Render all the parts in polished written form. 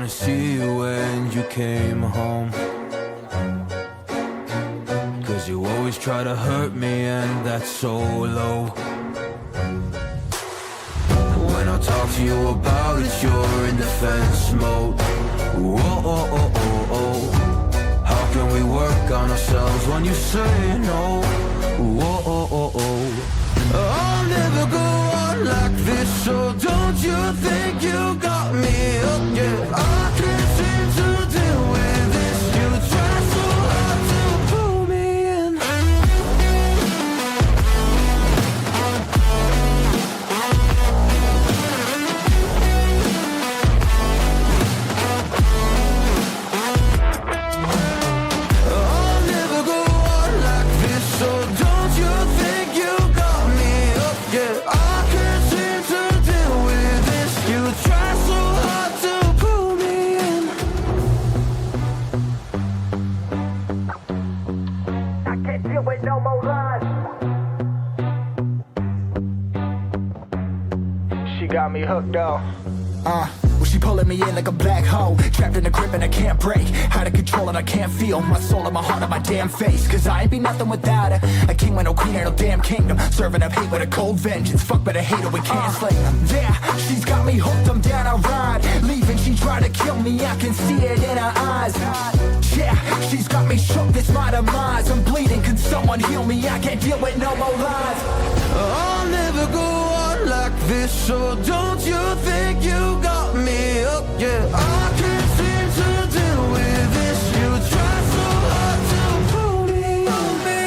wanna see you when you came home, 'cause you always try to hurt me and that's so low. When I talk to you about it, you're in defense mode. Whoa, oh, oh, oh, oh. How can we work on ourselves when you say no? Whoa, oh, oh, oh. I'll never go on like this, so don't you think you got me up? Yeah, I can't seem to deal with this. You try so hard to pull me in. I'll never go on like this, so don't you think you got me up? Yeah, I can't seem to deal with this. You try so hard to pull me in. I can't deal with no more lies. She got me hooked up. Well, she pulling me in like a black hole, trapped in a grip and I can't break. Out of control and I can't feel my soul and my heart on my damn face. 'Cause I ain't be nothing without her. A king with no queen and no damn kingdom, serving up hate with a cold vengeance. Fuck, but I hate her, we can't slay them. Yeah, she's got me hooked, I'm down, I ride. Leaving, she tried to kill me, I can see it in her eyes. Yeah, she's got me shook, this my demise. I'm bleeding, can someone heal me? I can't deal with no more lies. I'll never go on like this, so don't you think you got me up? Yeah, I can't seem to deal with this. You try so hard to pull me on me.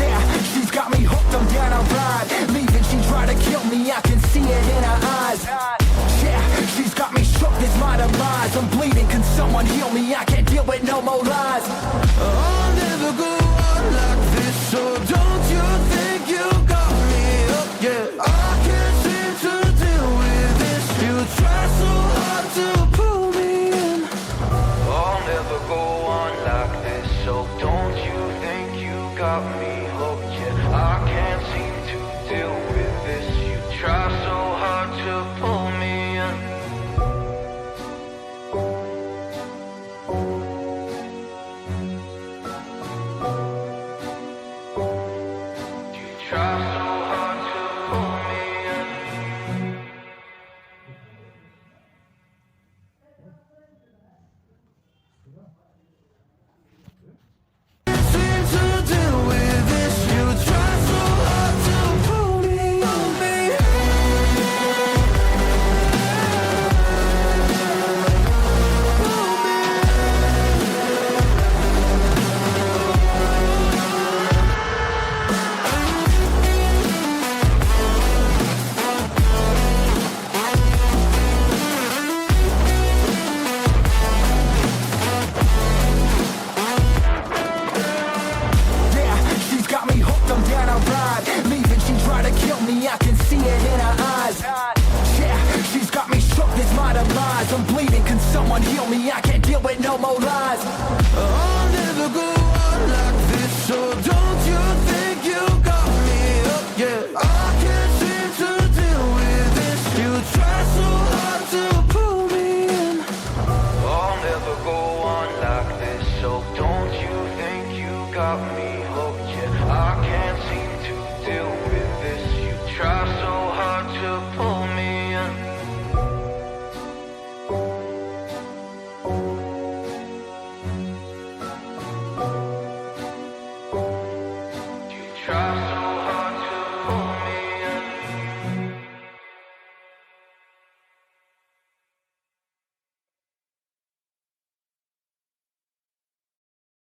Yeah, she's got me hooked, I'm down, I ride. Leaving, she tried to kill me, I can see it in her eyes. Yeah, she's got me shook, this my demise. I'm bleeding, can someone heal me? I can't deal with no more lies. I'll never go on like this, so don't you think you got me up? Yeah, I can't seem to deal with this. You try so hard to pull me in. I'll never go on like this, so don't you think you got me hooked? Yeah, I can't seem to deal with this. You try so hard to pull me in. You try so hard to pull me in. Seem to deal with this. You try so hard to pull me on me. Yeah, she's got me hooked, I'm down, I ride. Leaving, she tried to kill me, I can see it in her eyes. Yeah, she's got me shook, this my demise. I'm bleeding, can someone heal me? I can't deal with no more lies.